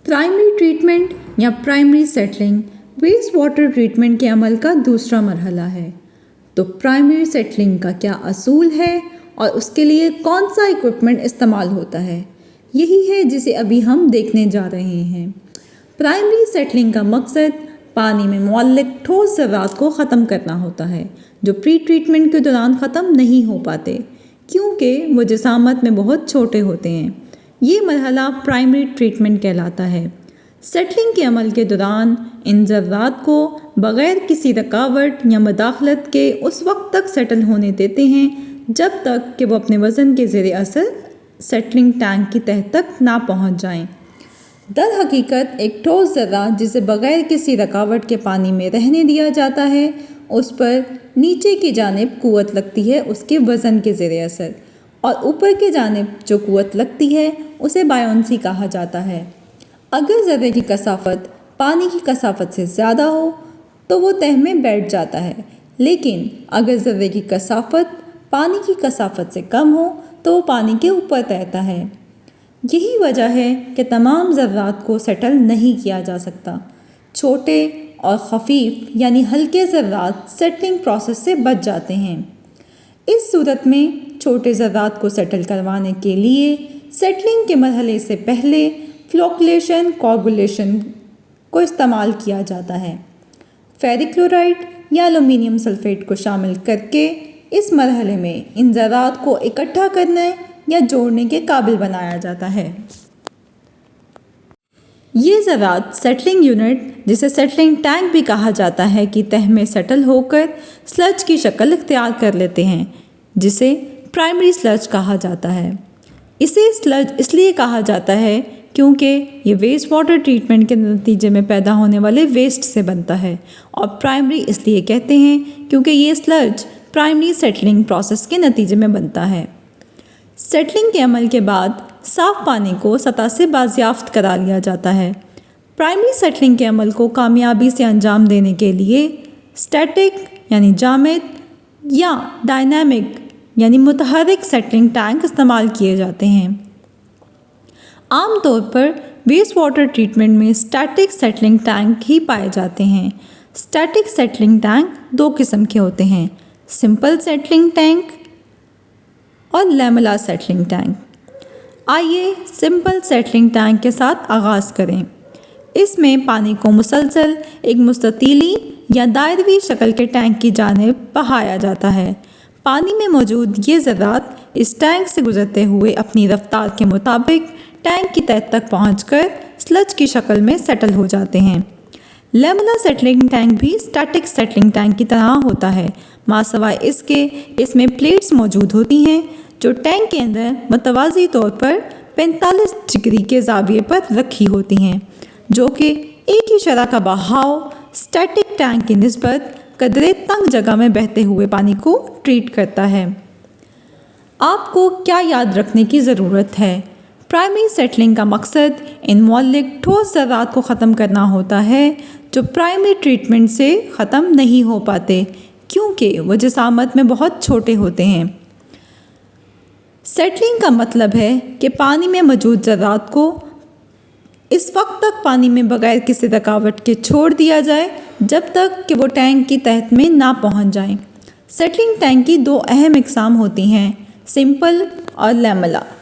Primary treatment یا primary settling waste water treatment کے عمل کا دوسرا مرحلہ ہے۔ تو پرائمری سیٹلنگ کا کیا اصول ہے اور اس کے لیے کون سا ایکوپمنٹ استعمال ہوتا ہے، یہی ہے جسے ابھی ہم دیکھنے جا رہے ہیں۔ پرائمری سیٹلنگ کا مقصد پانی میں معلق ٹھوس ذرات کو ختم کرنا ہوتا ہے جو پری ٹریٹمنٹ کے دوران ختم نہیں ہو پاتے کیونکہ وہ جسامت میں بہت چھوٹے ہوتے ہیں۔ یہ مرحلہ پرائمری ٹریٹمنٹ کہلاتا ہے۔ سیٹلنگ کے عمل کے دوران ان ذرات کو بغیر کسی رکاوٹ یا مداخلت کے اس وقت تک سیٹل ہونے دیتے ہیں جب تک کہ وہ اپنے وزن کے زیر اثر سیٹلنگ ٹینک کی تہہ تک نہ پہنچ جائیں۔ در حقیقت ایک ٹھوس ذرہ جسے بغیر کسی رکاوٹ کے پانی میں رہنے دیا جاتا ہے، اس پر نیچے کی جانب قوت لگتی ہے اس کے وزن کے زیر اثر، اور اوپر کی جانب جو قوت لگتی ہے اسے بایونسی کہا جاتا ہے۔ اگر ذرے کی کثافت پانی کی کثافت سے زیادہ ہو تو وہ تہہ میں بیٹھ جاتا ہے، لیکن اگر ذرے کی کثافت پانی کی کثافت سے کم ہو تو وہ پانی کے اوپر تیرتا ہے۔ یہی وجہ ہے کہ تمام ذرات کو سیٹل نہیں کیا جا سکتا۔ چھوٹے اور خفیف یعنی ہلکے ذرات سیٹلنگ پروسیس سے بچ جاتے ہیں۔ اس صورت میں چھوٹے ذرات کو سیٹل کروانے کے لیے سیٹلنگ کے مرحلے سے پہلے فلوکولیشن کوگولیشن کو استعمال کیا جاتا ہے۔ فیرک کلورائڈ یا ایلومینیم سلفیٹ کو شامل کر کے اس مرحلے میں ان ذرات کو اکٹھا کرنے یا جوڑنے کے قابل بنایا جاتا ہے۔ یہ ذرات سیٹلنگ یونٹ، جسے سیٹلنگ ٹینک بھی کہا جاتا ہے، کی تہہ میں سیٹل ہو کر سلج کی شکل اختیار کر لیتے ہیں جسے پرائمری سلج کہا جاتا ہے۔ اسے سلج اس لیے کہا جاتا ہے کیونکہ یہ ویسٹ واٹر ٹریٹمنٹ کے نتیجے میں پیدا ہونے والے ویسٹ سے بنتا ہے، اور پرائمری اس لیے کہتے ہیں کیونکہ یہ سلج پرائمری سیٹلنگ پروسیس کے نتیجے میں بنتا ہے۔ سیٹلنگ کے عمل کے بعد صاف پانی کو سطح سے بازیافت کرا لیا جاتا ہے۔ پرائمری سیٹلنگ کے عمل کو کامیابی سے انجام دینے کے لیے اسٹیٹک یعنی جامد یا ڈائنامک یعنی متحرک سیٹلنگ ٹینک استعمال کیے جاتے ہیں۔ عام طور پر ویسٹ واٹر ٹریٹمنٹ میں اسٹیٹک سیٹلنگ ٹینک ہی پائے جاتے ہیں۔ اسٹیٹک سیٹلنگ ٹینک دو قسم کے ہوتے ہیں: سمپل سیٹلنگ ٹینک اور لیملر سیٹلنگ ٹینک۔ آئیے سمپل سیٹلنگ ٹینک کے ساتھ آغاز کریں۔ اس میں پانی کو مسلسل ایک مستطیلی یا دائرہوی شکل کے ٹینک کی جانب بہایا جاتا ہے۔ پانی میں موجود یہ ذرات اس ٹینک سے گزرتے ہوئے اپنی رفتار کے مطابق ٹینک کی تہہ تک پہنچ کر سلج کی شکل میں سیٹل ہو جاتے ہیں۔ لیملر سیٹلنگ ٹینک بھی اسٹیٹک سیٹلنگ ٹینک کی طرح ہوتا ہے، ماسوائے اس کے اس میں پلیٹس موجود ہوتی ہیں جو ٹینک کے اندر متوازی طور پر 45 ڈگری کے زاویے پر رکھی ہوتی ہیں، جو کہ ایک ہی شرح کا بہاؤ اسٹیٹک ٹینک کی نسبت قدرے تنگ جگہ میں بہتے ہوئے پانی کو ٹریٹ کرتا ہے۔ آپ کو کیا یاد رکھنے کی ضرورت ہے؟ پرائمری سیٹلنگ کا مقصد ان معلق ٹھوس ذرات کو ختم کرنا ہوتا ہے جو پرائمری ٹریٹمنٹ سے ختم نہیں ہو پاتے کیونکہ وہ جسامت میں بہت چھوٹے ہوتے ہیں۔ سیٹلنگ کا مطلب ہے کہ پانی میں موجود ذرات کو اس وقت تک پانی میں بغیر کسی رکاوٹ کے چھوڑ دیا جائے جب تک کہ وہ ٹینک کی تہہ میں نہ پہنچ جائیں۔ سیٹلنگ ٹینک کی دو اہم اقسام ہوتی ہیں: سمپل اور لیملر۔